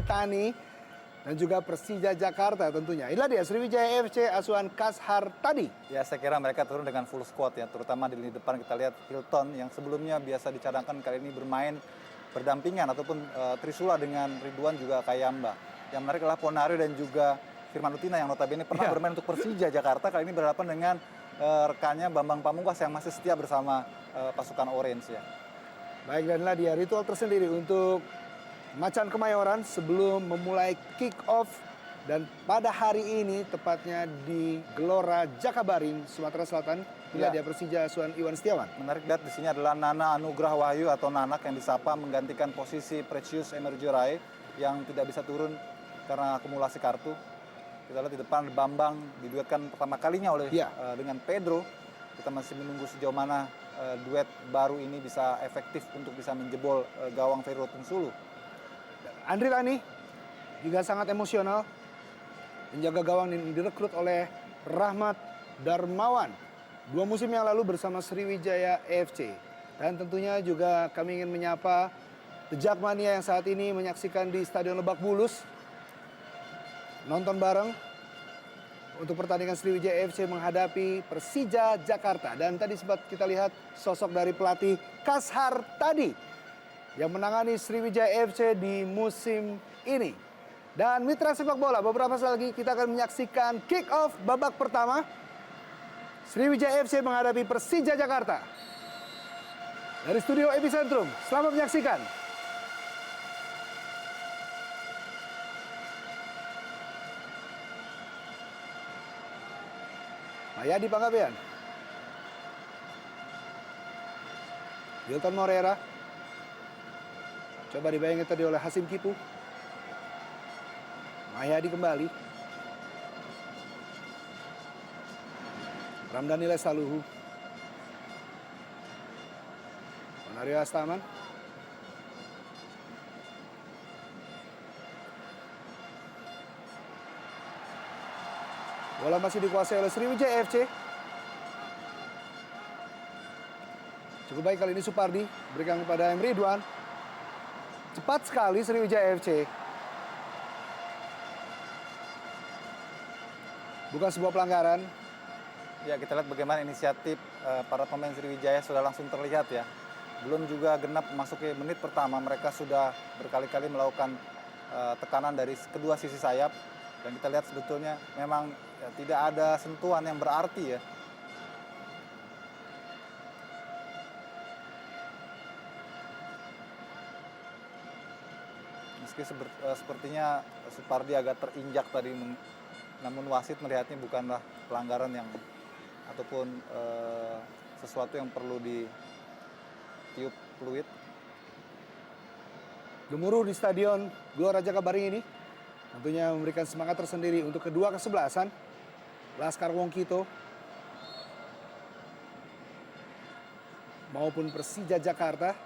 Tani dan juga Persija Jakarta tentunya. Inilah dia Sriwijaya FC asuhan Kashar tadi. Ya, saya kira mereka turun dengan full squad ya, terutama di lini depan kita lihat Hilton yang sebelumnya biasa dicadangkan kali ini bermain berdampingan ataupun Trisula dengan Ridwan juga Kayamba. Yang menarik adalah Ponario dan juga Firman Utina yang notabene pernah bermain untuk Persija Jakarta, kali ini berhadapan dengan rekannya Bambang Pamungkas yang masih setia bersama pasukan Orange ya. Baik, dan inilah dia ritual tersendiri untuk Macan Kemayoran sebelum memulai kick off dan pada hari ini tepatnya di Gelora Jakabaring, Sumatera Selatan. Inilah dia Persija asuhan Iwan Setiawan. Menarik lihat di sini adalah Nana Anugrah Wahyu atau Nanak yang disapa menggantikan posisi Precious Emerjorai yang tidak bisa turun karena akumulasi kartu. Kita lihat di depan Bambang diduetkan pertama kalinya oleh dengan Pedro. Kita masih menunggu sejauh mana duet baru ini bisa efektif untuk bisa menjebol gawang Ferry Rotinsulu Sulu. Andri Tani juga sangat emosional menjaga gawang yang direkrut oleh Rahmat Darmawan 2 musim yang lalu bersama Sriwijaya FC. Dan tentunya juga kami ingin menyapa The Jakmania yang saat ini menyaksikan di Stadion Lebak Bulus. Nonton bareng untuk pertandingan Sriwijaya FC menghadapi Persija Jakarta. Dan tadi sempat kita lihat sosok dari pelatih Kashar tadi yang menangani Sriwijaya FC di musim ini. Dan mitra sepak bola, beberapa saat lagi kita akan menyaksikan kick off babak pertama. Sriwijaya FC menghadapi Persija Jakarta. Dari studio Epicentrum, selamat menyaksikan. Mayadi Panggabean, Hilton Morera, coba dibayangin tadi oleh Hasim Kipu. Mayadi kembali, Ramdhani Lesaluhu, Ponario Astaman, bola masih dikuasai oleh Sriwijaya FC. Cukup baik kali ini Supardi, berikan kepada Emre Ridwan. Cepat sekali Sriwijaya FC. Bukan sebuah pelanggaran. Ya, kita lihat bagaimana inisiatif para pemain Sriwijaya sudah langsung terlihat ya. Belum juga genap memasuki menit pertama, mereka sudah berkali-kali melakukan tekanan dari kedua sisi sayap. Dan kita lihat sebetulnya memang ya, tidak ada sentuhan yang berarti ya. Meski sepertinya Supardi agak terinjak tadi, namun wasit melihatnya bukanlah pelanggaran yang ataupun sesuatu yang perlu ditiup peluit. Gemuruh di Stadion Gelora Jakabaring ini tentunya memberikan semangat tersendiri untuk kedua kesebelasan Laskar Wongkito maupun Persija Jakarta.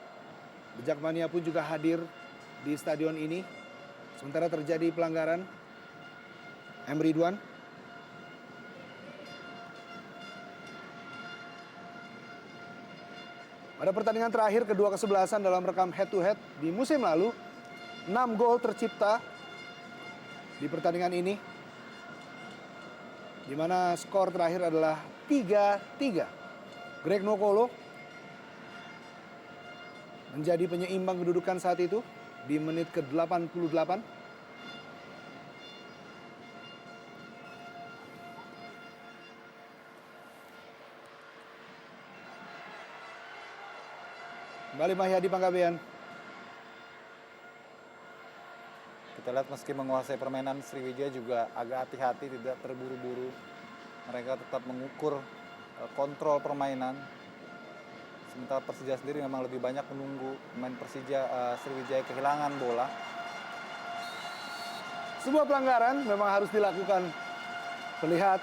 The Jakmania pun juga hadir di stadion ini. Sementara terjadi pelanggaran Emre Ridwan. Pada pertandingan terakhir kedua kesebelasan dalam rekam head to head di musim lalu, 6 gol tercipta di pertandingan ini, di mana skor terakhir adalah 3-3. Greg Nokolo menjadi penyeimbang kedudukan saat itu di menit ke-88. Kembali Mahyadi Panggabean. Kita lihat meski menguasai permainan, Sriwijaya juga agak hati-hati, tidak terburu-buru. Mereka tetap mengukur kontrol permainan. Sementara Persija sendiri memang lebih banyak menunggu pemain Sriwijaya kehilangan bola. Sebuah pelanggaran memang harus dilakukan. Terlihat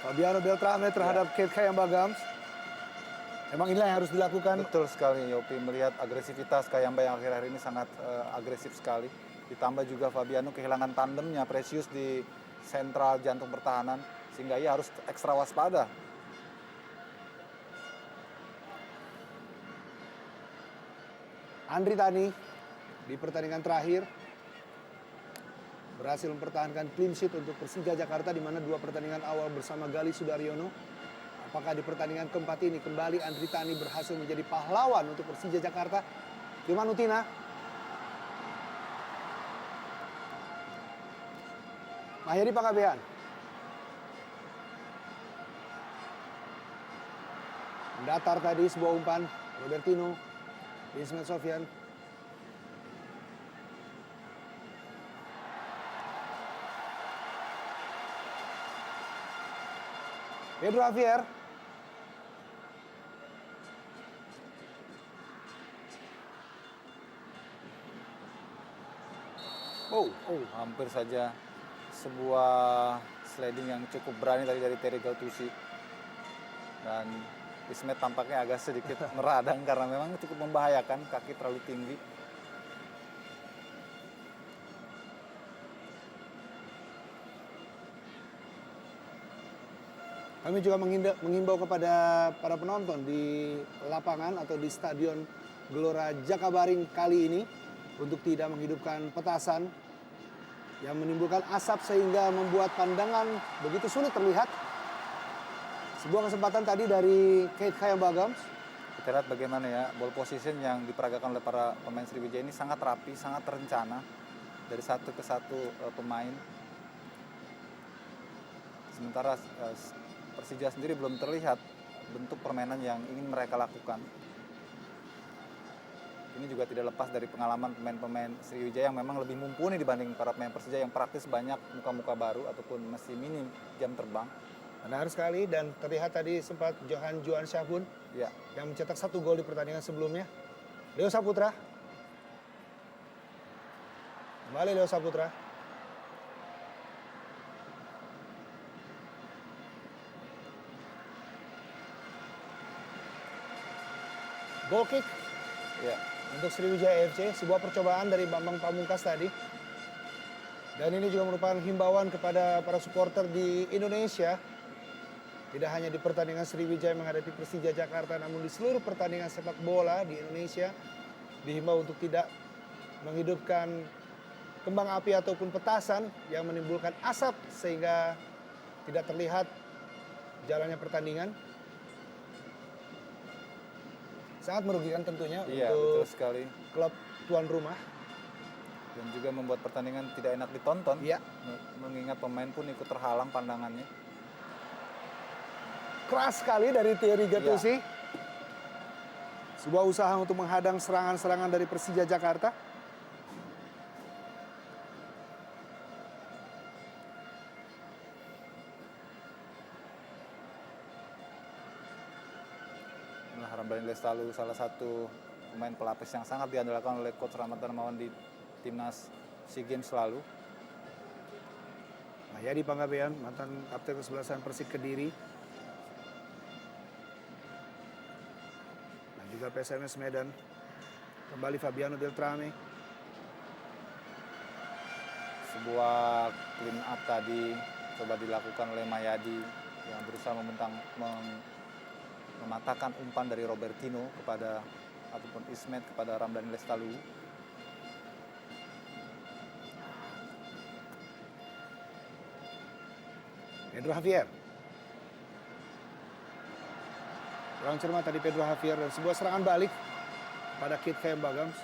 Fabiano Beltrame terhadap Kate Kayamba Gams. Memang inilah yang harus dilakukan. Betul sekali Yopi, melihat agresivitas Kayamba yang akhir-akhir ini sangat agresif sekali. Ditambah juga Fabiano kehilangan tandemnya Precious di sentral jantung pertahanan, sehingga ia harus ekstra waspada. Andri Tani di pertandingan terakhir. Berhasil mempertahankan clean sheet untuk Persija Jakarta di mana 2 pertandingan awal bersama Gali Sudaryono. Apakah di pertandingan keempat ini kembali Andri Tani berhasil menjadi pahlawan untuk Persija Jakarta? Firman Utina. Mahyadi Panggabean. Mendatar tadi sebuah umpan. Robertino. Ismail Sofyan. Pedro Javier. Oh, Hampir saja sebuah sliding yang cukup berani tadi dari Terry Gattuso. Dan Ismet tampaknya agak sedikit meradang karena memang cukup membahayakan, kaki terlalu tinggi. kami juga mengimbau kepada para penonton di lapangan atau di Stadion Gelora Jakabaring kali ini untuk tidak menghidupkan petasan yang menimbulkan asap sehingga membuat pandangan begitu sulit terlihat. Sebuah kesempatan tadi dari Keith Kayambagams. Kita lihat bagaimana ya ball position yang diperagakan oleh para pemain Sriwijaya ini sangat rapi, sangat terencana dari satu ke satu pemain. Sementara Persija sendiri belum terlihat bentuk permainan yang ingin mereka lakukan. Ini juga tidak lepas dari pengalaman pemain-pemain Sriwijaya yang memang lebih mumpuni dibanding para pemain Persija yang praktis banyak muka-muka baru ataupun masih minim jam terbang. Benar sekali dan terlihat tadi sempat Johan Juan Syahbun Ya, yang mencetak 1 gol di pertandingan sebelumnya. Leo Saputra. Kembali Leo Saputra. Goal kick ya. untuk Sriwijaya FC, sebuah percobaan dari Bambang Pamungkas tadi. Dan ini juga merupakan himbauan kepada para supporter di Indonesia. Tidak hanya di pertandingan Sriwijaya menghadapi Persija Jakarta, namun di seluruh pertandingan sepak bola di Indonesia dihimbau untuk tidak menghidupkan kembang api ataupun petasan yang menimbulkan asap sehingga tidak terlihat jalannya pertandingan. Sangat merugikan tentunya Iya, betul untuk sekali. klub tuan rumah. Dan juga membuat pertandingan tidak enak ditonton. Iya. Mengingat pemain pun ikut terhalang pandangannya. Keras sekali dari Thierry Gattuso. Sebuah usaha untuk menghadang serangan-serangan dari Persija Jakarta. Ramdhani Lestalu salah satu pemain pelapis yang sangat diandalkan oleh Coach Rahmat Darmawan di timnas SEA Games lalu. Mahyadi Panggabean, mantan kapten kesebelasan Persik Kediri. Dan juga PSMS Medan. Kembali Fabiano Beltrame. Sebuah clean up tadi coba dilakukan oleh Mahyadi yang berusaha mematahkan umpan dari Robertino kepada ataupun Ismet kepada Ramdhani Lestalu. Pedro Javier. Kurang cermat tadi Pedro Javier dan sebuah serangan balik pada Keith Kayambagams.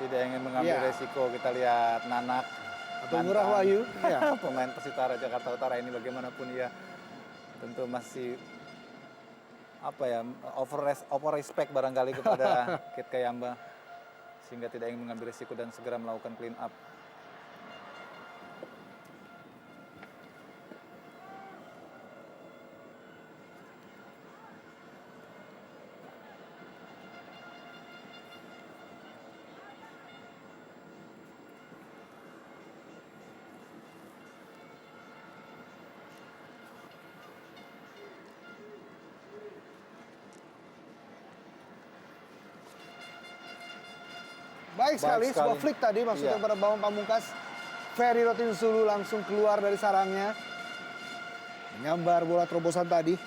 Tidak ingin mengambil Ya. resiko, kita lihat Nanak Atau Ngurah Wahyu. Ya. pemain Persitara Jakarta Utara ini bagaimanapun ia tentu masih over respect barangkali kepada Keith Kayamba sehingga tidak ingin mengambil risiko dan segera melakukan clean up. Baik sekali, sekali. sebuah flick tadi maksudnya Iya. pada Bambang Pamungkas. Ferry Rotinsulu langsung keluar dari sarangnya. Menyambar bola terobosan tadi.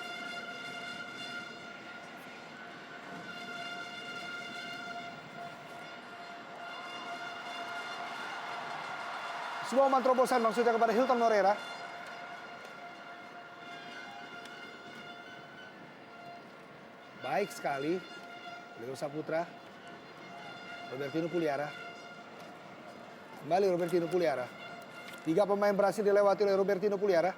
Sebuah umpan terobosan maksudnya kepada Hilton Moreira. Baik sekali. Leo Saputra. Robertino Puliara. Kembali Robertino Puliara. 3 pemain berhasil dilewati oleh Robertino Puliara.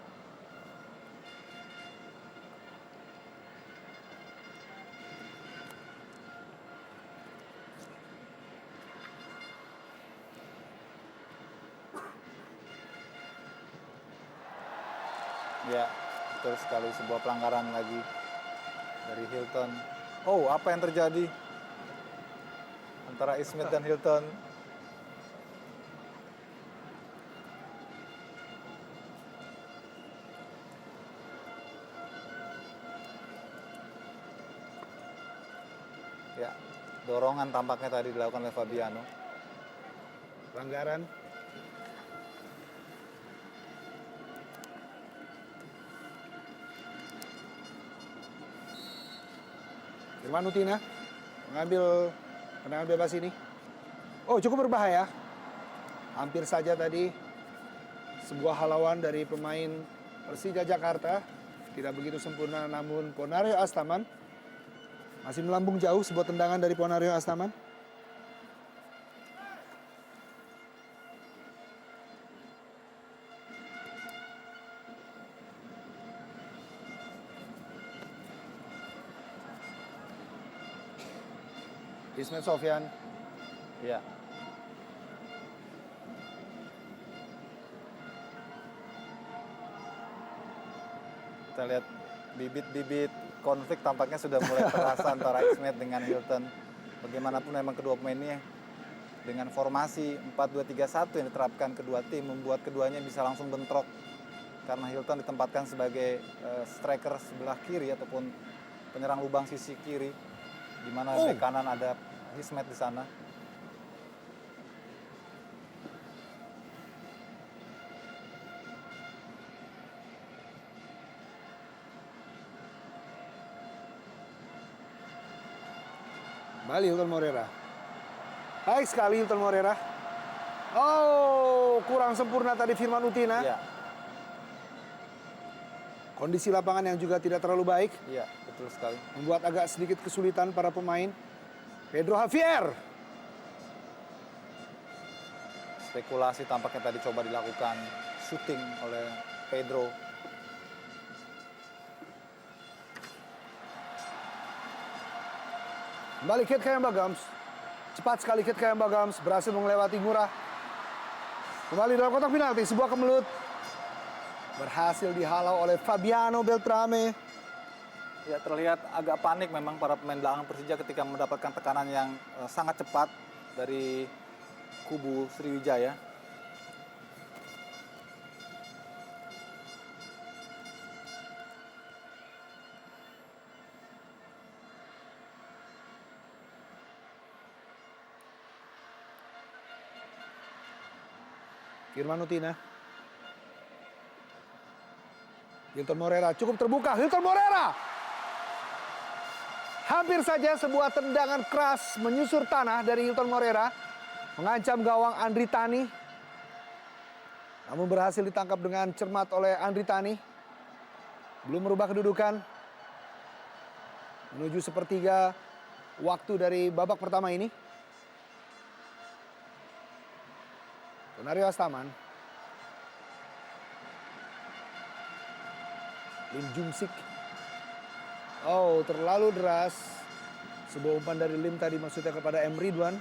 Ya, betul sekali, sebuah pelanggaran lagi dari Hilton. Oh, apa yang terjadi antara Ismet dan Hilton? Ya, dorongan tampaknya tadi dilakukan oleh Fabiano. Pelanggaran. Firman Utina mengambil tendangan bebas ini. Oh, cukup berbahaya. Hampir saja tadi sebuah halauan dari pemain Persija Jakarta. Tidak begitu sempurna, namun Ponario Astaman masih melambung jauh, sebuah tendangan dari Ponario Astaman. Ismet Sofyan. Ya. Kita lihat bibit-bibit konflik tampaknya sudah mulai terasa antara Ismet dengan Hilton. Bagaimanapun memang kedua pemain ini dengan formasi 4-2-3-1 yang diterapkan kedua tim membuat keduanya bisa langsung bentrok. Karena Hilton ditempatkan sebagai striker sebelah kiri ataupun penyerang lubang sisi kiri, di mana bek kanan ada Ismet di sana. Kembali Hilton Moreira. Baik sekali Hilton Moreira. Oh, kurang sempurna tadi Firman Utina. Iya, Kondisi lapangan yang juga tidak terlalu baik. iya, betul sekali. Membuat agak sedikit kesulitan para pemain. Pedro Javier. Spekulasi tampaknya tadi coba dilakukan shooting oleh Pedro. Kembali Kit Kayamba Gams. Cepat sekali Kit Kayamba Gams berhasil melewati Ngurah. Kembali dalam kotak penalti, sebuah kemelut. Berhasil dihalau oleh Fabiano Beltrame. Ya, terlihat agak panik memang para pemain belakang Persija ketika mendapatkan tekanan yang sangat cepat dari kubu Sriwijaya. Firman Utina. Hilton Moreira cukup terbuka. Hilton Moreira. Hampir saja sebuah tendangan keras menyusur tanah dari Hilton Moreira. Mengancam gawang Andri Tani. Namun berhasil ditangkap dengan cermat oleh Andri Tani. Belum merubah kedudukan. Menuju sepertiga waktu dari babak pertama ini. Ponario Astaman. Lim Jungsik. Oh, terlalu deras. Sebuah umpan dari Lim tadi maksudnya kepada M. Ridwan.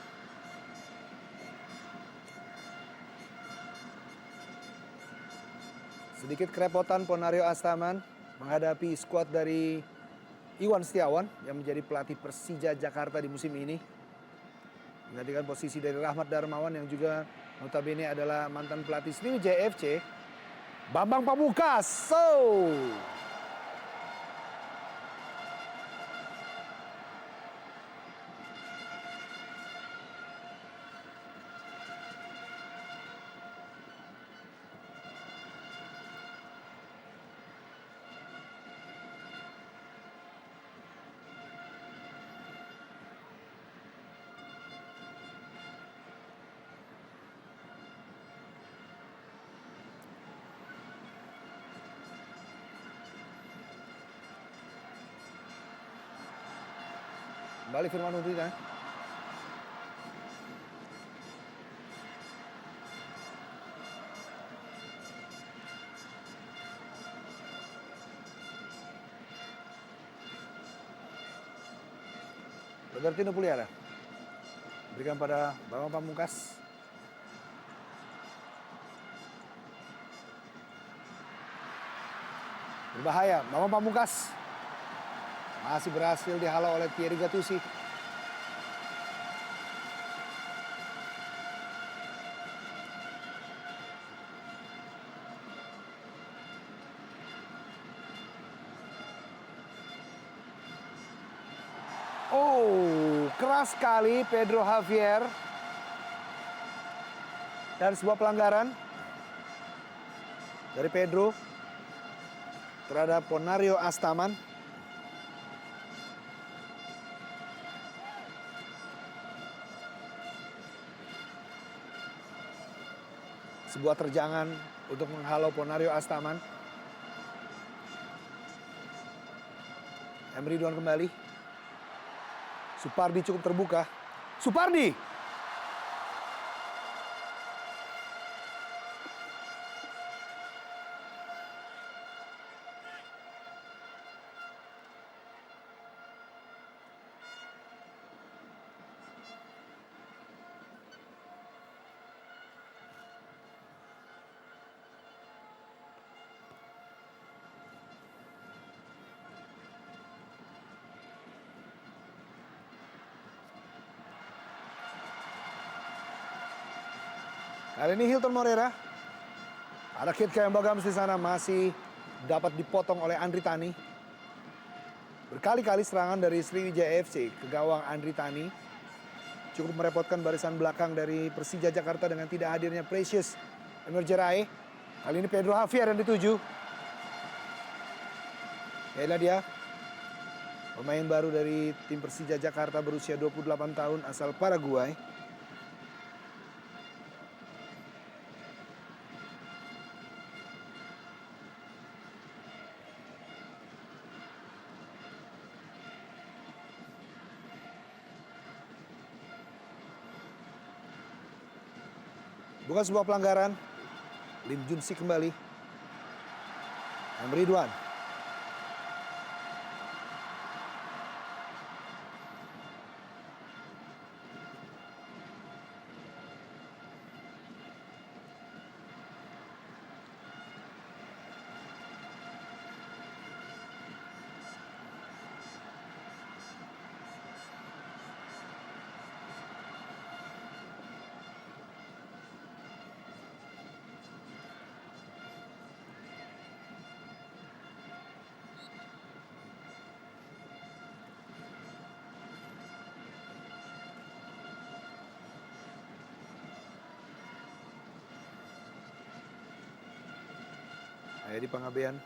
Sedikit kerepotan Ponario Astaman menghadapi skuad dari Iwan Setiawan yang menjadi pelatih Persija Jakarta di musim ini. Menggantikan posisi dari Rahmat Darmawan yang juga notabene adalah mantan pelatih Sriwijaya FC. Bambang Pamungkas. Kembali Firman Utina. Robertino Puliara. Berikan pada Bambang Pamungkas. Berbahaya, Bambang Pamungkas. Masih berhasil dihalau oleh Thierry Gattuso. Oh, keras sekali Pedro Javier. Dan sebuah pelanggaran dari Pedro terhadap Ponario Astaman. Sebuah terjangan untuk menghalau Ponario Astaman. Emre Ridwan kembali. Supardi cukup terbuka. Supardi! Kali ini Hilton Moreira. Ada Kit Kayambagams di sana masih dapat dipotong oleh Andri Tani. Berkali-kali serangan dari Sriwijaya FC ke gawang Andri Tani. Cukup merepotkan barisan belakang dari Persija Jakarta dengan tidak hadirnya Precious Emergerai. Kali ini Pedro Javier yang dituju. Inilah dia. Pemain baru dari tim Persija Jakarta berusia 28 tahun asal Paraguay. Bukan sebuah pelanggaran. Lim Junsi kembali. Emre Ridwan. Ayadi Pangabean,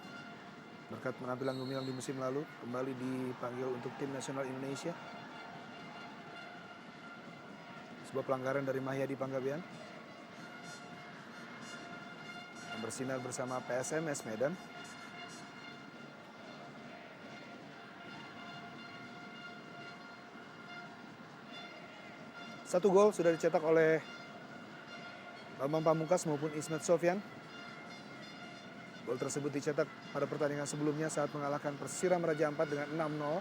berkat penampilan gemilang di musim lalu, kembali dipanggil untuk tim nasional Indonesia. Sebuah pelanggaran dari Mahyadi Pangabean yang bersinar bersama PSMS Medan. Satu gol sudah dicetak oleh Bambang Pamungkas maupun Ismet Sofyan. Gol tersebut dicetak pada pertandingan sebelumnya saat mengalahkan Persiram Raja Ampat dengan 6-0.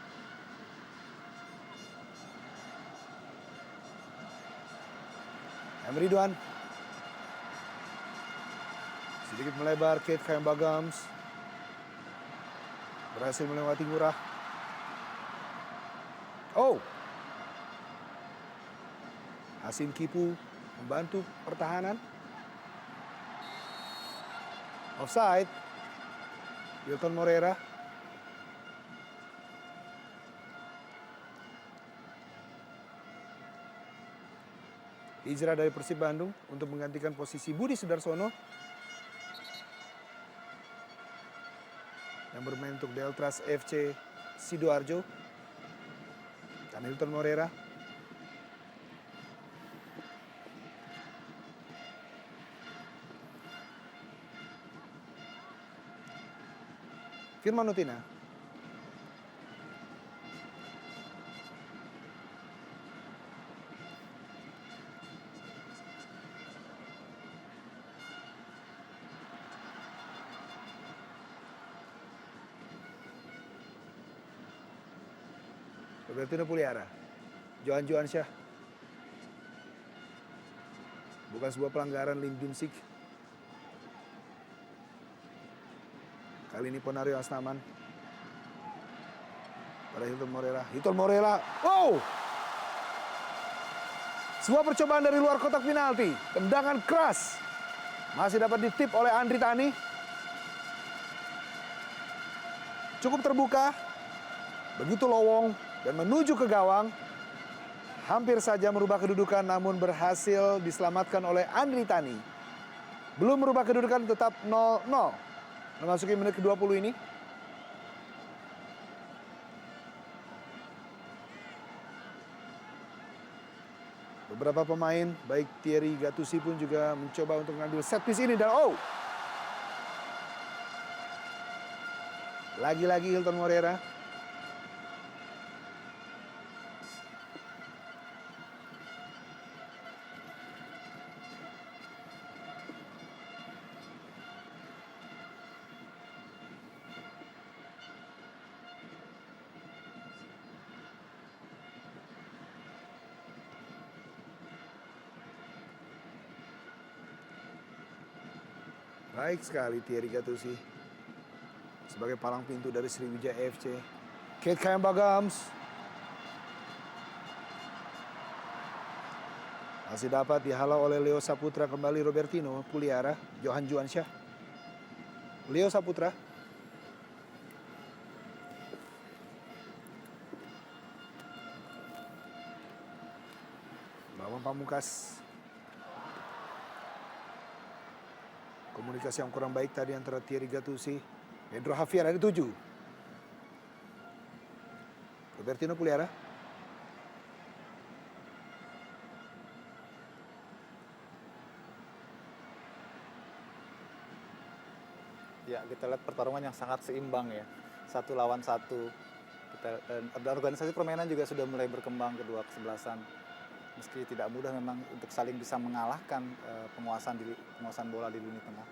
Emre Ridwan. Sedikit melebar, Kate Kayambagams. Berhasil melewati Ngurah. Oh! Hasim Kipu membantu pertahanan. Offside. Hilton Moreira. Hijrah dari Persib Bandung untuk menggantikan posisi Budi Sudarsono yang bermain untuk Deltras FC Sidoarjo. Dan Hilton Moreira. Firman Utina. Robertino Puliara. Johan Juansyah. Bukan sebuah pelanggaran Lim Junsik. Kali ini Ponario Astaman. Pada Hilton Moreira. Hilton Moreira. Wow! Sebuah percobaan dari luar kotak penalti. Tendangan keras. Masih dapat ditip oleh Andri Tani. Cukup terbuka. Begitu lowong dan menuju ke gawang. Hampir saja merubah kedudukan namun berhasil diselamatkan oleh Andri Tani. Belum merubah kedudukan, tetap 0-0. Memasuki menit ke-20 ini. Beberapa pemain, baik Thierry Gattuso pun juga mencoba untuk mengambil set piece ini. Dan lagi-lagi Hilton Moreira. Baik sekali Thierry Gattuso sebagai palang pintu dari Sriwijaya FC. Kate Kayambagams masih dapat dihalau oleh Leo Saputra, kembali Robertino Puliara, Johan Juansyah. Leo Saputra. Bambang Pamungkas. Komunikasi yang kurang baik tadi antara Thierry Gattuso, Pedro Javier ada 7. Robertino Puliara. Ya, kita lihat pertarungan yang sangat seimbang ya. 1 lawan 1. Dan organisasi permainan juga sudah mulai berkembang kedua kesebelasan. Meski tidak mudah memang untuk saling bisa mengalahkan penguasaan bola di lini tengah.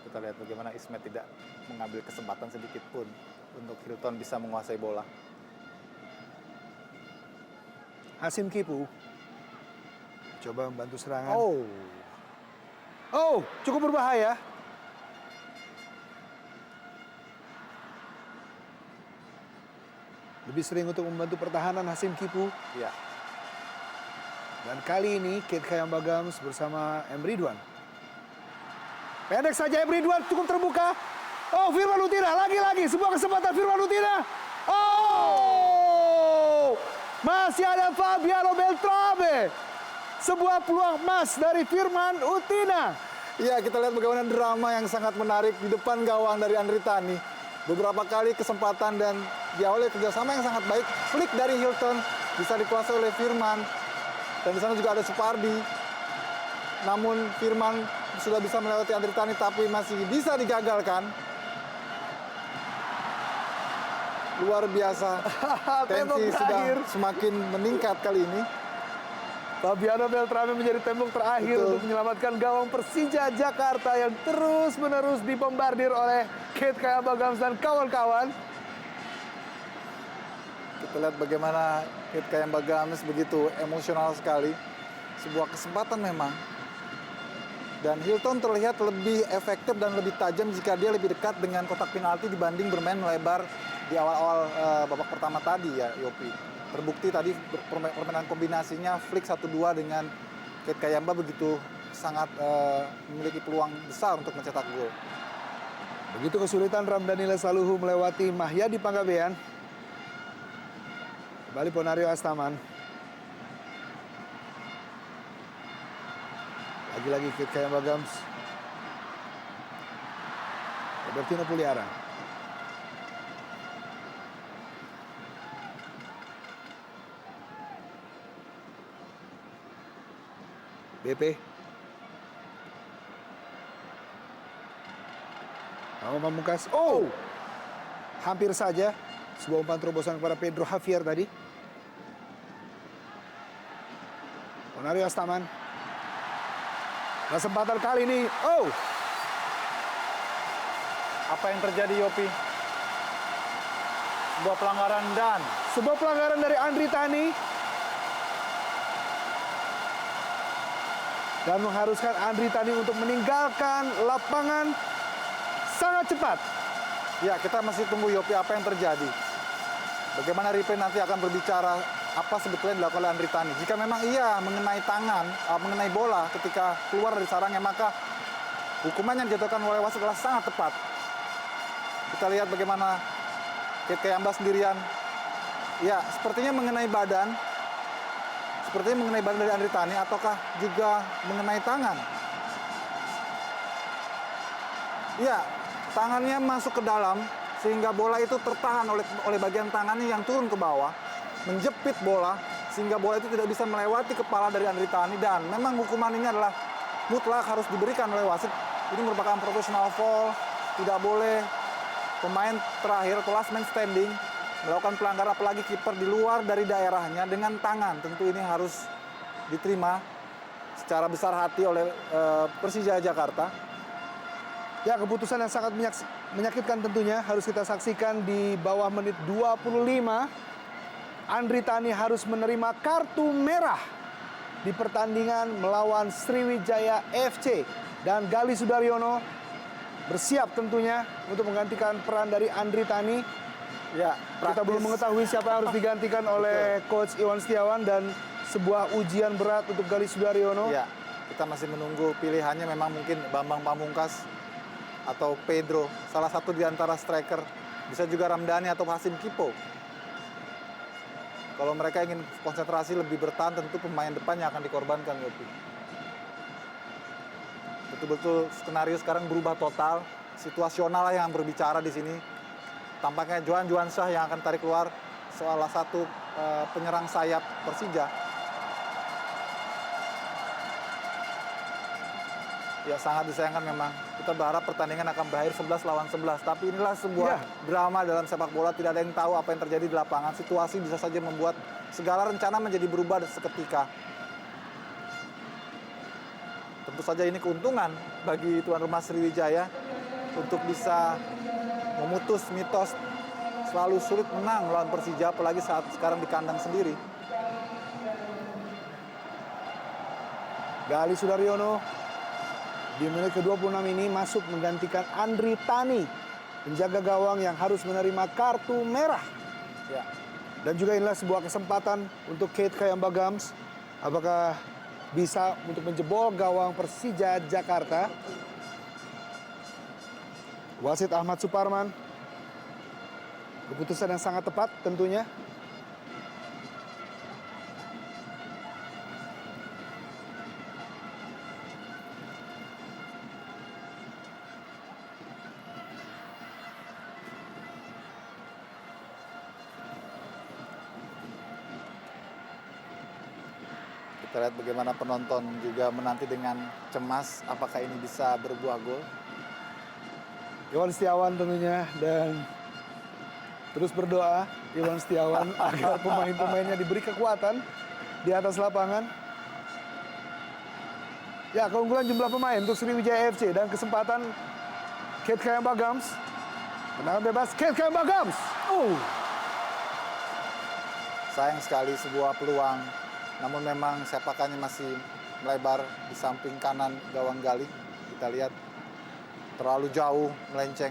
Kita lihat bagaimana Ismet tidak mengambil kesempatan sedikit pun untuk Hilton bisa menguasai bola. Hasim Kipu coba membantu serangan. Cukup berbahaya. Lebih sering untuk membantu pertahanan Hasim Kipu. Ya. Dan kali ini Kate Kayambagams bersama M. Ridwan. Pendek saja M. Ridwan, cukup terbuka. Firman Utina, lagi-lagi sebuah kesempatan Firman Utina. Masih ada Fabiano Beltrame. Sebuah peluang emas dari Firman Utina. Ya, kita lihat bagaimana drama yang sangat menarik di depan gawang dari Andri Tani. Beberapa kali kesempatan dan diawali kerjasama yang sangat baik. Flick dari Hilton bisa dikuasai oleh Firman. Dan di sana juga ada Supardi. Namun Firman sudah bisa melewati Andri Tani tapi masih bisa digagalkan. Luar biasa. Tensi sudah semakin meningkat kali ini. Fabiano Beltrame menjadi tembok terakhir untuk menyelamatkan gawang Persija Jakarta yang terus-menerus dibombardir oleh Kate Kayambagams dan kawan-kawan. Kita lihat bagaimana Kate Kayambagams begitu emosional sekali. Sebuah kesempatan memang. Dan Hilton terlihat lebih efektif dan lebih tajam jika dia lebih dekat dengan kotak penalti dibanding bermain melebar di awal-awal babak pertama tadi ya, Yopi. Terbukti tadi permainan kombinasinya Flick 1-2 dengan Kate Kayamba begitu sangat memiliki peluang besar untuk mencetak gol. Begitu kesulitan Ramdanila Saluhu melewati Mahyadi Panggabean. Kembali Ponario Astaman. Lagi-lagi Kate Kayambagams. Robertino Puliara. BP. Bambang Pamungkas. Hampir saja. Sebuah umpan terobosan kepada Pedro Javier tadi. Onario Astaman. Kesempatan kali ini, oh! Apa yang terjadi, Yopi? Sebuah pelanggaran dan Sebuah pelanggaran dari Andri Tani. Dan mengharuskan Andri Tani untuk meninggalkan lapangan sangat cepat. ya, kita masih tunggu, Yopi, apa yang terjadi. Bagaimana replay nanti akan berbicara apa sebetulnya yang dilakukan oleh Andri Tani. Jika memang ia mengenai tangan, mengenai bola ketika keluar dari sarangnya, maka hukuman yang dijatuhkan oleh wasit adalah sangat tepat. Kita lihat bagaimana Kate Kayamba sendirian. Ya, sepertinya mengenai badan. Sepertinya mengenai badan dari Andri Tani, ataukah juga mengenai tangan? Ya, tangannya masuk ke dalam, sehingga bola itu tertahan oleh bagian tangannya yang turun ke bawah, menjepit bola, sehingga bola itu tidak bisa melewati kepala dari Andri Tani. Dan memang hukuman ini adalah mutlak harus diberikan oleh wasit. Ini merupakan professional foul, tidak boleh pemain terakhir atau last man standing melakukan pelanggaran, apalagi kiper di luar dari daerahnya dengan tangan. Tentu ini harus diterima secara besar hati oleh Persija Jakarta. Ya, keputusan yang sangat menyakitkan tentunya harus kita saksikan di bawah menit 25. Andri Tani harus menerima kartu merah di pertandingan melawan Sriwijaya FC. Dan Gali Sudaryono bersiap tentunya untuk menggantikan peran dari Andri Tani. Ya, Kita belum mengetahui siapa yang harus digantikan oleh Coach Iwan Setiawan dan sebuah ujian berat untuk Gali Sudaryono. Ya, kita masih menunggu pilihannya, memang mungkin Bambang Pamungkas atau Pedro, salah satu di antara striker. Bisa juga Ramdhani atau Hasim Kipo. Kalau mereka ingin konsentrasi lebih bertahan, tentu pemain depan yang akan dikorbankan, Yopi. Betul-betul skenario sekarang berubah total, situasional lah yang berbicara di sini. Tampaknya Johan Juansyah yang akan tarik keluar, salah satu penyerang sayap Persija. Ya, sangat disayangkan memang. Kita berharap pertandingan akan berakhir 11 lawan 11. Tapi inilah sebuah drama dalam sepak bola. Tidak ada yang tahu apa yang terjadi di lapangan. Situasi bisa saja membuat segala rencana menjadi berubah seketika. Tentu saja ini keuntungan bagi tuan rumah Sriwijaya untuk bisa memutus mitos selalu sulit menang melawan Persija, apalagi saat sekarang di kandang sendiri. Gali Sudaryono di menit ke-26 ini masuk menggantikan Andri Tani, penjaga gawang yang harus menerima kartu merah. Ya. Dan juga inilah sebuah kesempatan untuk Kate Kayamba Gams. Apakah bisa untuk menjebol gawang Persija Jakarta? Wasit Ahmad Suparman. Keputusan yang sangat tepat tentunya. Kita lihat bagaimana penonton juga menanti dengan cemas apakah ini bisa berbuah gol. Iwan Setiawan tentunya, dan terus berdoa Iwan Setiawan agar pemain-pemainnya diberi kekuatan di atas lapangan. Ya, keunggulan jumlah pemain untuk Sriwijaya FC dan kesempatan Kate Kayamba Gams. Tendangan bebas Kate Kayamba Gams. Sayang sekali sebuah peluang, namun memang sepakannya masih melebar di samping kanan gawang Gali. Kita lihat terlalu jauh melenceng.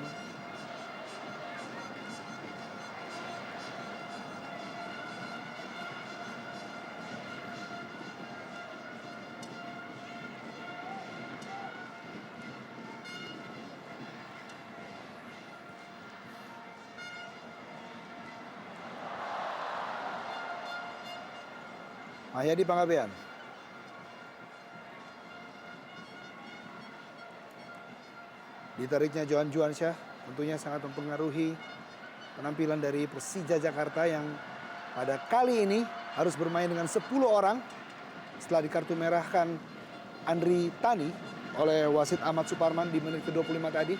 Mahyadi Panggabean. Ditariknya Johan Juansyah tentunya sangat mempengaruhi penampilan dari Persija Jakarta yang pada kali ini harus bermain dengan 10 orang setelah dikartu merahkan Andri Tani oleh wasit Ahmad Suparman di menit ke-25 tadi.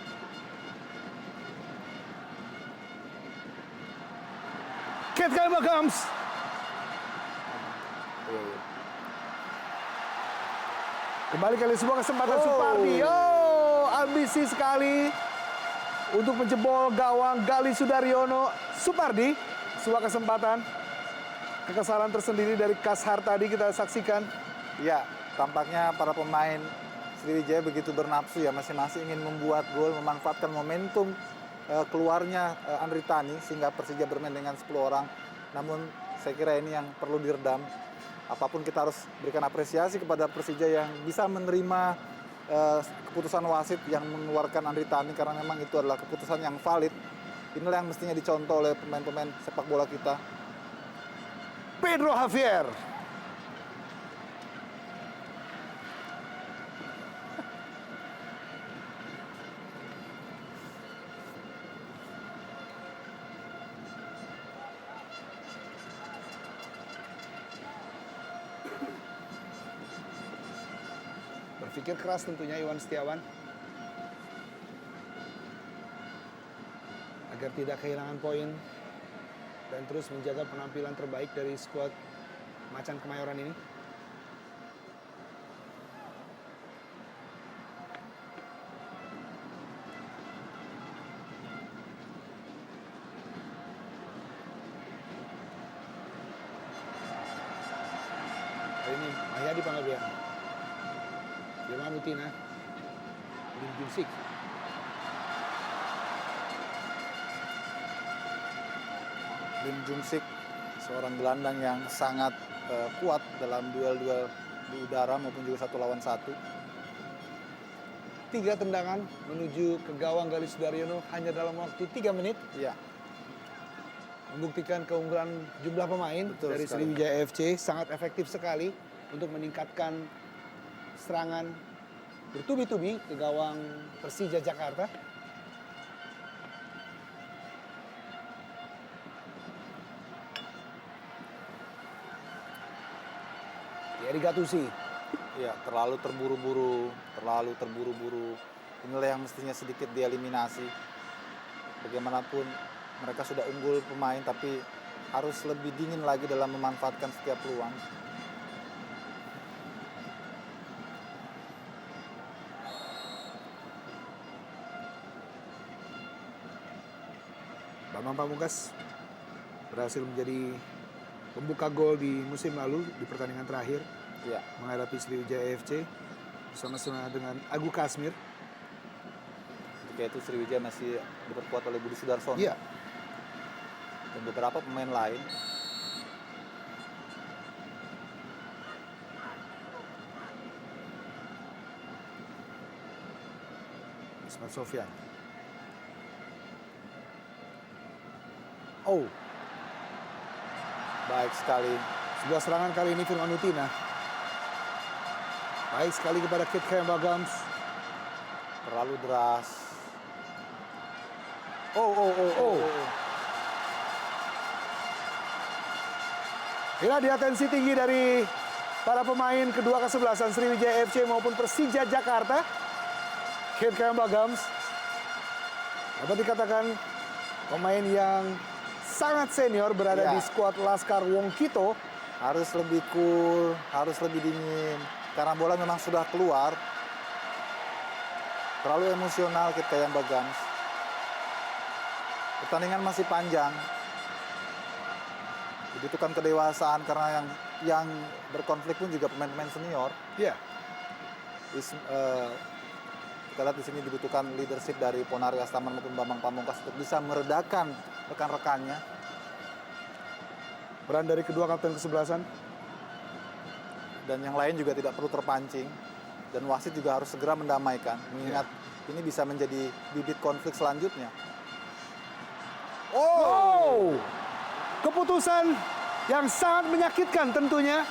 Kate Bagams. Kembali kali sebuah kesempatan Supardi. Oh, ambisi sekali untuk menjebol gawang Gali Sudaryono. Supardi, sebuah kesempatan. Kekesalan tersendiri dari Kashar tadi kita saksikan. Ya, tampaknya para pemain Sriwijaya begitu bernafsu ya, masing-masing ingin membuat gol, memanfaatkan momentum keluarnya Andri Tani sehingga Persija bermain dengan 10 orang. Namun saya kira ini yang perlu diredam. Apapun kita harus berikan apresiasi kepada Persija yang bisa menerima keputusan wasit yang mengeluarkan Andri Tani karena memang itu adalah keputusan yang valid. Inilah yang mestinya dicontoh oleh pemain-pemain sepak bola kita. Pedro Javier. Berpikir keras tentunya Iwan Setiawan agar tidak kehilangan poin dan terus menjaga penampilan terbaik dari skuad Macan Kemayoran ini. Kali ini Mahyadi Panggabean, Firman Utina, Lim Junsik. Lim Junsik, seorang gelandang yang sangat kuat dalam duel-duel di udara maupun juga 1 lawan 1. 3 tendangan menuju ke gawang Gali Sudaryono hanya dalam waktu 3 menit. Ya, Membuktikan keunggulan jumlah pemain Betul dari sekali. Sriwijaya FC sangat efektif sekali untuk meningkatkan serangan bertubi-tubi ke gawang Persija Jakarta. Thierry Gattuso. ya, terlalu terburu-buru. Inilah yang mestinya sedikit dieliminasi. Bagaimanapun mereka sudah unggul pemain, tapi harus lebih dingin lagi dalam memanfaatkan setiap peluang. Bambang Pamungkas berhasil menjadi pembuka gol di musim lalu di pertandingan terakhir Ya, menghadapi Sriwijaya FC bersama-sama dengan Agu Kasmir. ketika itu Sriwijaya masih diperkuat oleh Budi Sudarsono Iya, dan beberapa pemain lain. Ismat Sofyan. Oh, Baik sekali. sebuah serangan kali ini Firman Utina. Baik sekali kepada Kate Bagams. Terlalu deras. Oh. Ini atensi tinggi dari para pemain kedua kesebelasan Sriwijaya FC maupun Persija Jakarta. Kate Bagams dapat dikatakan pemain yang sangat senior berada Ya. di skuad Laskar Wongkito. Harus lebih cool, harus lebih dingin. Karena bola memang sudah keluar. Terlalu emosional kita yang Bagams. Pertandingan masih panjang. Dibutuhkan kedewasaan karena yang berkonflik pun juga pemain-pemain senior. Ya, Kita lihat di sini dibutuhkan leadership dari Ponari Astaman maupun Bambang Pamungkas untuk bisa meredakan rekan-rekannya. peran dari kedua kapten kesebelasan. Dan yang lain juga tidak perlu terpancing. Dan wasit juga harus segera mendamaikan. Mengingat ini bisa menjadi bibit konflik selanjutnya. Oh, keputusan yang sangat menyakitkan tentunya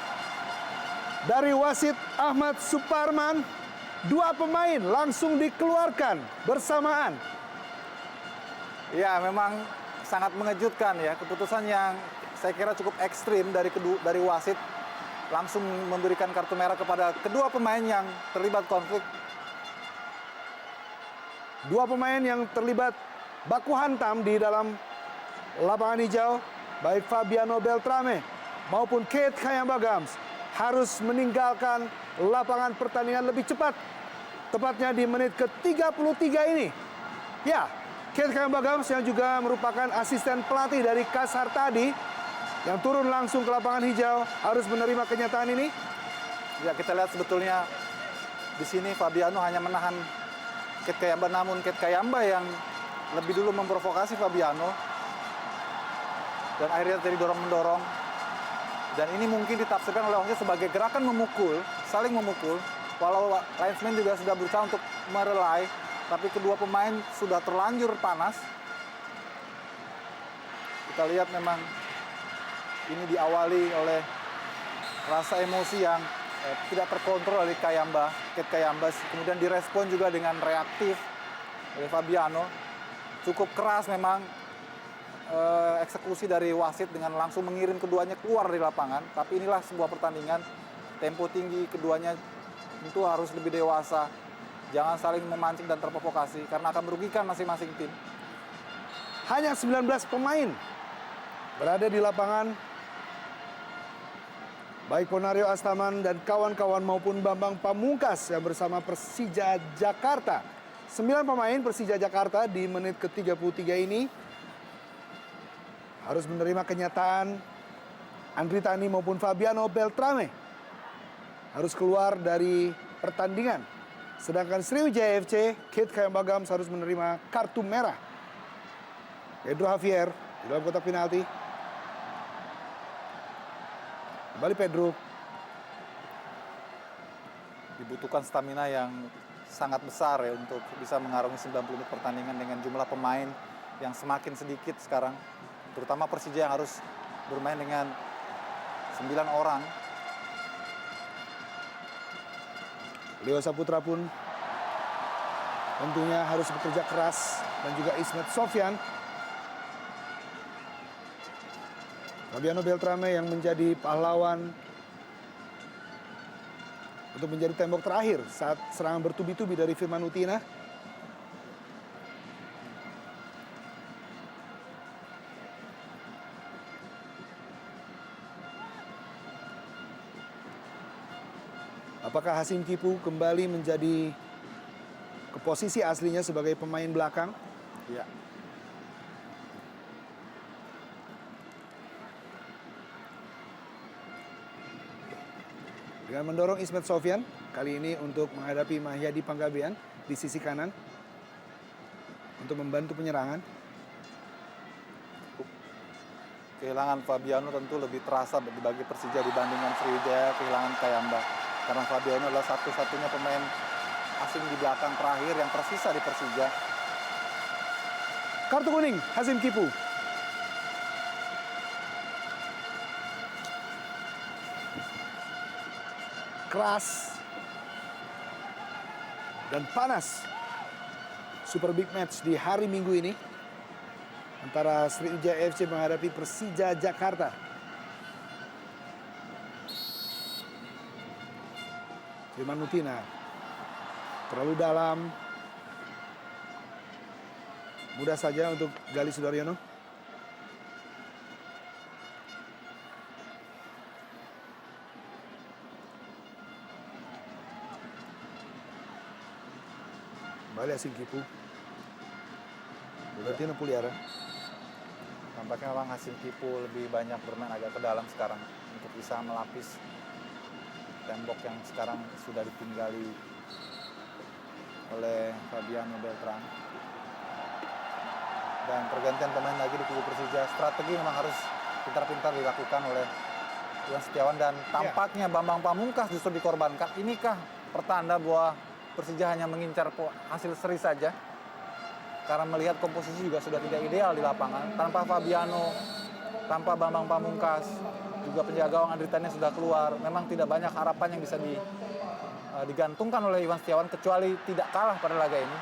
dari wasit Ahmad Suparman. 2 pemain langsung dikeluarkan bersamaan. Ya, memang sangat mengejutkan ya. Keputusan yang saya kira cukup ekstrim dari wasit. Langsung memberikan kartu merah kepada kedua pemain yang terlibat konflik. 2 pemain yang terlibat baku hantam di dalam lapangan hijau. baik Fabiano Beltrame maupun Keith Kayamba-Gams harus meninggalkan lapangan pertandingan lebih cepat. Tepatnya di menit ke-33 ini. Ya, Keith Kayamba-Gams yang juga merupakan asisten pelatih dari Kasar tadi yang turun langsung ke lapangan hijau harus menerima kenyataan ini. Ya, kita lihat sebetulnya di sini Fabiano hanya menahan Keith Kayamba, namun Keith Kayamba yang lebih dulu memprovokasi Fabiano dan akhirnya jadi dorong-mendorong. Dan ini mungkin ditafsirkan oleh wasit sebagai gerakan memukul, saling memukul. Walau linesman juga sudah berusaha untuk merelai, tapi kedua pemain sudah terlanjur panas. Kita lihat memang ini diawali oleh rasa emosi yang tidak terkontrol oleh Keith Kayamba. Kemudian direspon juga dengan reaktif oleh Fabiano. Cukup keras memang eksekusi dari wasit dengan langsung mengirim keduanya keluar dari lapangan. Tapi inilah sebuah pertandingan, tempo tinggi, keduanya tentu harus lebih dewasa. Jangan saling memancing dan terprovokasi karena akan merugikan masing-masing tim. Hanya 19 pemain berada di lapangan. Baik Ponario Astaman dan kawan-kawan maupun Bambang Pamungkas yang bersama Persija Jakarta. 9 pemain Persija Jakarta di menit ke-33 ini harus menerima kenyataan Andri Tani maupun Fabiano Beltrame harus keluar dari pertandingan. Sedangkan Sriwijaya FC, Keith Kayamba-Gams harus menerima kartu merah. Pedro Javier di dalam kotak penalti. Kembali Pedro. Dibutuhkan stamina yang sangat besar ya untuk bisa mengarungi 90 menit pertandingan dengan jumlah pemain yang semakin sedikit sekarang. Terutama Persija yang harus bermain dengan 9 orang. Leo Saputra pun tentunya harus bekerja keras dan juga Ismet Sofyan. Fabiano Beltrame yang menjadi pahlawan untuk menjadi tembok terakhir saat serangan bertubi-tubi dari Firman Utina. Apakah Hasim Kipu kembali menjadi ke posisi aslinya sebagai pemain belakang? Ya. Dengan mendorong Ismet Sofyan, kali ini untuk menghadapi Mahyadi Panggabean di sisi kanan untuk membantu penyerangan. Kehilangan Fabiano tentu lebih terasa bagi Persija dibandingkan Sriwijaya kehilangan Kayamba. Karena Fabiano adalah satu-satunya pemain asing di belakang terakhir yang tersisa di Persija. Kartu kuning, Hasim Kipu. Keras dan panas. Super big match di hari Minggu ini antara Sriwijaya FC menghadapi Persija Jakarta. Firman Utina terlalu dalam, mudah saja untuk Gali Sudaryono. Kembali Hasim Kipu. Berarti Puliara. Tampaknya memang Hasim Kipu lebih banyak bermain agak ke dalam sekarang untuk bisa melapis tembok yang sekarang sudah ditinggali oleh Fabiano Beltrame. Dan pergantian pemain lagi di kubu Persija. Strategi memang harus pintar-pintar dilakukan oleh Iwan Setiawan dan tampaknya Bambang Pamungkas justru dikorbankan. Inikah pertanda bahwa Persija hanya mengincar hasil seri saja? Karena melihat komposisi juga sudah tidak ideal di lapangan. Tanpa Fabiano, tanpa Bambang Pamungkas, juga penjaga gawang Andri Tani sudah keluar. Memang tidak banyak harapan yang bisa digantungkan oleh Iwan Setiawan kecuali tidak kalah pada laga ini.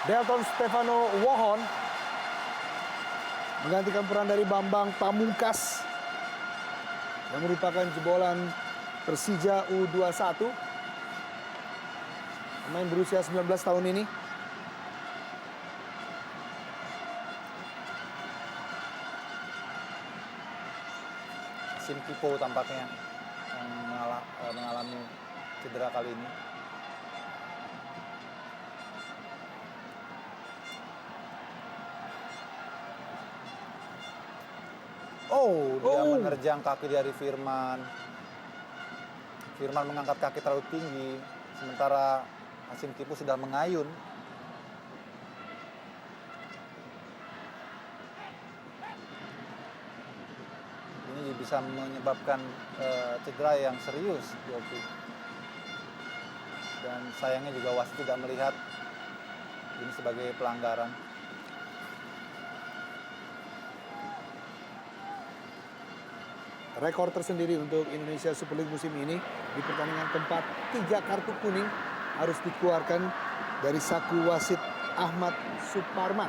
Delton Stefano Wohon menggantikan peran dari Bambang Pamungkas yang merupakan jebolan Persija U21. Pemain berusia 19 tahun ini. Sim Kipo tampaknya yang mengalami cedera kali ini. Oh, dia menerjang kaki dari Firman. Firman mengangkat kaki terlalu tinggi, sementara Sim Kipo sudah mengayun. Ini bisa menyebabkan cedera yang serius, Yopi. Dan sayangnya juga wasit tidak melihat ini sebagai pelanggaran. Rekor tersendiri untuk Indonesia Super League musim ini di pertandingan keempat 3 kartu kuning harus dikeluarkan dari saku wasit Ahmad Suparman.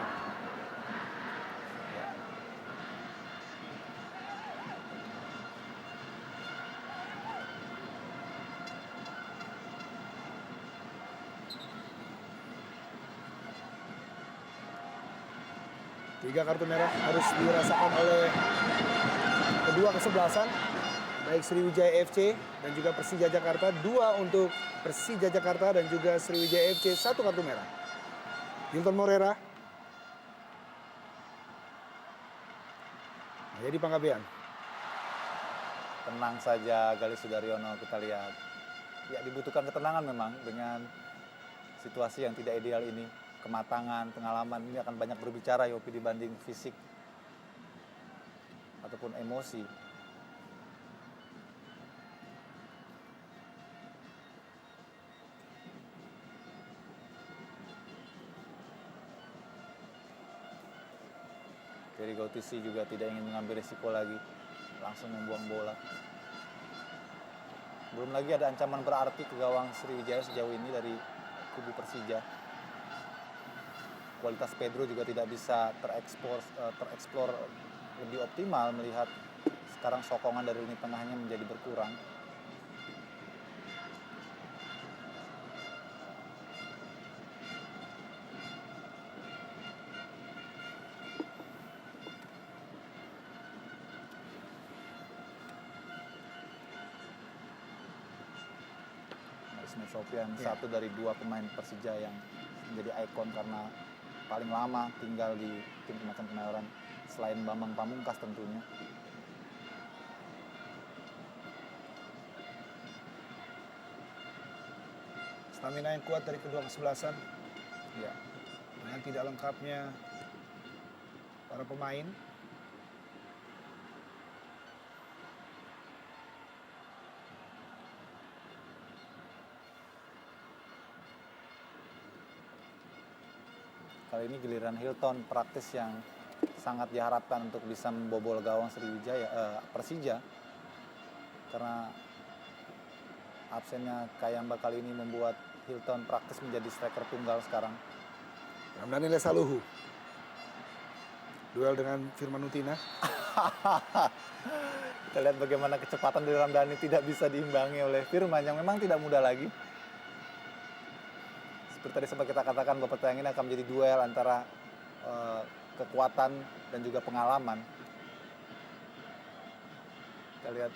Tiga kartu merah harus dirasakan oleh kedua kesebelasan, baik Sriwijaya FC dan juga Persija Jakarta. 2 untuk Persija Jakarta dan juga Sriwijaya FC, 1 kartu merah. Hilton Morera. Jadi Panggabean. Tenang saja Galih Sudaryono, kita lihat. Ya, dibutuhkan ketenangan memang dengan situasi yang tidak ideal ini. Kematangan, pengalaman ini akan banyak berbicara Yopi dibanding fisik ataupun emosi. Ferry Gautisi juga tidak ingin mengambil risiko lagi, langsung membuang bola. Belum lagi ada ancaman berarti ke gawang Sriwijaya sejauh ini dari kubu Persija. Kualitas Pedro juga tidak bisa tereksplor lebih optimal melihat sekarang sokongan dari lini tengahnya menjadi berkurang. Ismail Sofian, satu dari 2 pemain Persija yang menjadi ikon karena paling lama tinggal di tim Macan Kemayoran selain Bambang Pamungkas tentunya. Stamina yang kuat dari kedua kesebelasan. Ya. Dengan tidak lengkapnya para pemain. Kali ini giliran Hilton praktis yang sangat diharapkan untuk bisa membobol gawang Persija. Karena absennya Kayamba kali ini membuat Hilton praktis menjadi striker tunggal sekarang. Ramdhani Lesaluhu. Duel dengan Firman Utina. Kita lihat bagaimana kecepatan dari Ramdhani tidak bisa diimbangi oleh Firman yang memang tidak mudah lagi. Seperti tadi sempat kita katakan bahwa pertandingan ini akan menjadi duel antara kekuatan dan juga pengalaman. Kita lihat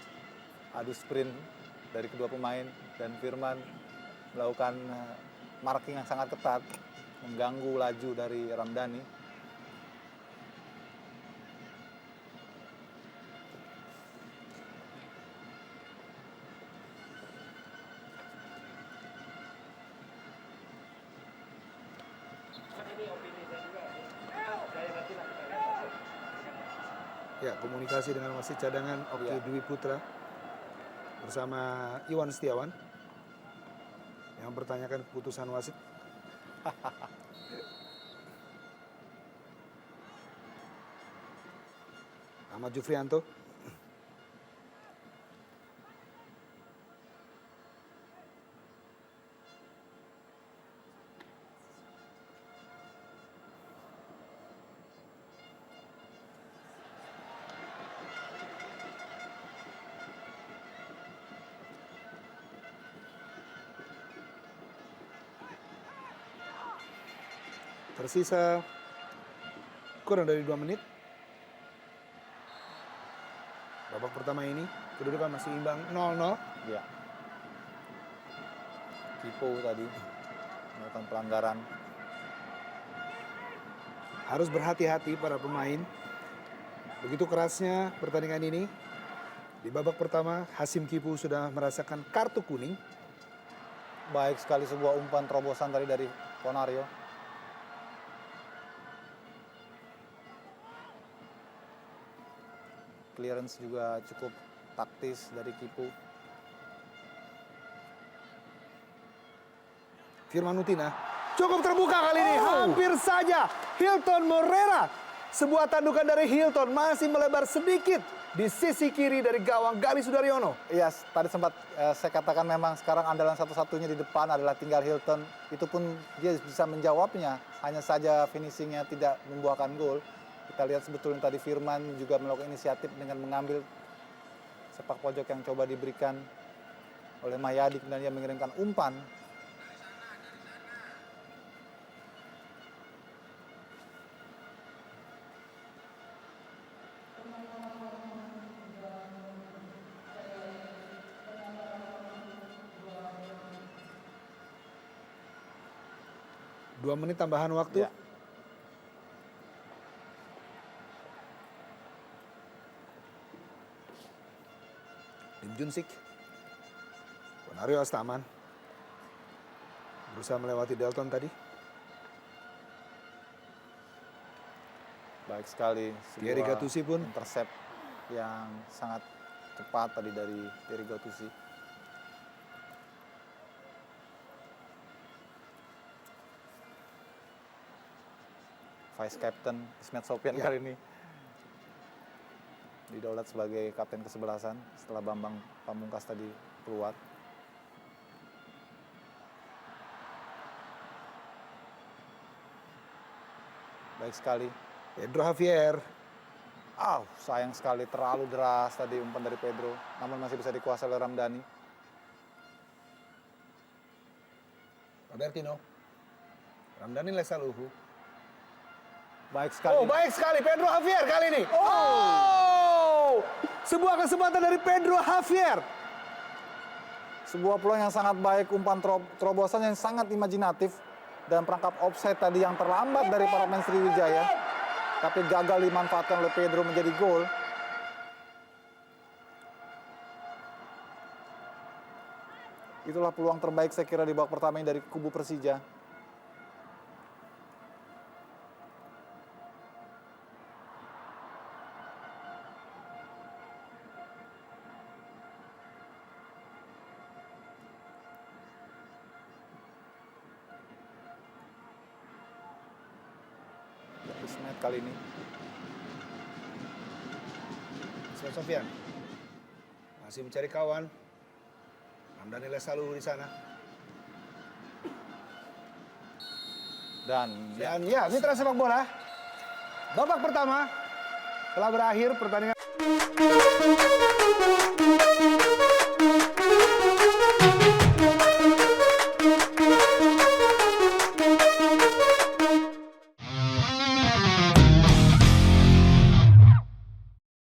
adu sprint dari kedua pemain dan Firman melakukan marking yang sangat ketat, mengganggu laju dari Ramdhani. Ya, komunikasi dengan wasit cadangan Oki Dwi Putra bersama Iwan Setiawan yang mempertanyakan keputusan wasit. Ahmad Jufrianto. Tersisa kurang dari 2 menit. Babak pertama ini. Kedudukan masih imbang 0-0. Ya. Kipo tadi melakukan pelanggaran. Harus berhati-hati para pemain. Begitu kerasnya pertandingan ini. Di babak pertama, Hasim Kipu sudah merasakan kartu kuning. Baik sekali sebuah umpan terobosan tadi dari Ponario. Clearance juga cukup taktis dari Kipu. Firman Utina cukup terbuka kali ini. Hampir saja Hilton Morera. Sebuah tandukan dari Hilton masih melebar sedikit di sisi kiri dari gawang Gali Sudaryono. Iya, tadi sempat saya katakan memang sekarang andalan satu-satunya di depan adalah tinggal Hilton. Itu pun dia bisa menjawabnya. Hanya saja finishingnya tidak membuahkan gol. Kita lihat sebetulnya tadi Firman juga melakukan inisiatif dengan mengambil sepak pojok yang coba diberikan oleh Mayadi dan dia mengirimkan umpan. Dua menit tambahan waktu. Ya. Lim Junsik. Ponario Astaman. Berusaha melewati Delton tadi. Baik sekali. Thierry Gattuso pun. Intercept yang sangat cepat tadi dari Thierry Gattuso. Vice Captain Ismet Sopyan Ya. kali ini didaulat sebagai kapten kesebelasan setelah Bambang Pamungkas tadi keluar. Baik sekali. Pedro Javier. Sayang sekali terlalu deras tadi umpan dari Pedro, namun masih bisa dikuasai oleh Ramdhani. Robertino. Ramdhani Lesaluhu. Baik sekali. Baik sekali Pedro Javier kali ini. Sebuah kesempatan dari Pedro Javier. Sebuah peluang yang sangat baik, umpan terobosan yang sangat imajinatif dan perangkap offside tadi yang terlambat dari para pemain Sriwijaya. Tapi gagal dimanfaatkan oleh Pedro menjadi gol. Itulah peluang terbaik saya kira di babak pertama ini dari kubu Persija. Ismet kali ini. Ismet Sofyan. Masih mencari kawan. Ramdhani Lesaluhu di sana. Dan Ya, mitra sepak bola. Babak pertama telah berakhir pertandingan.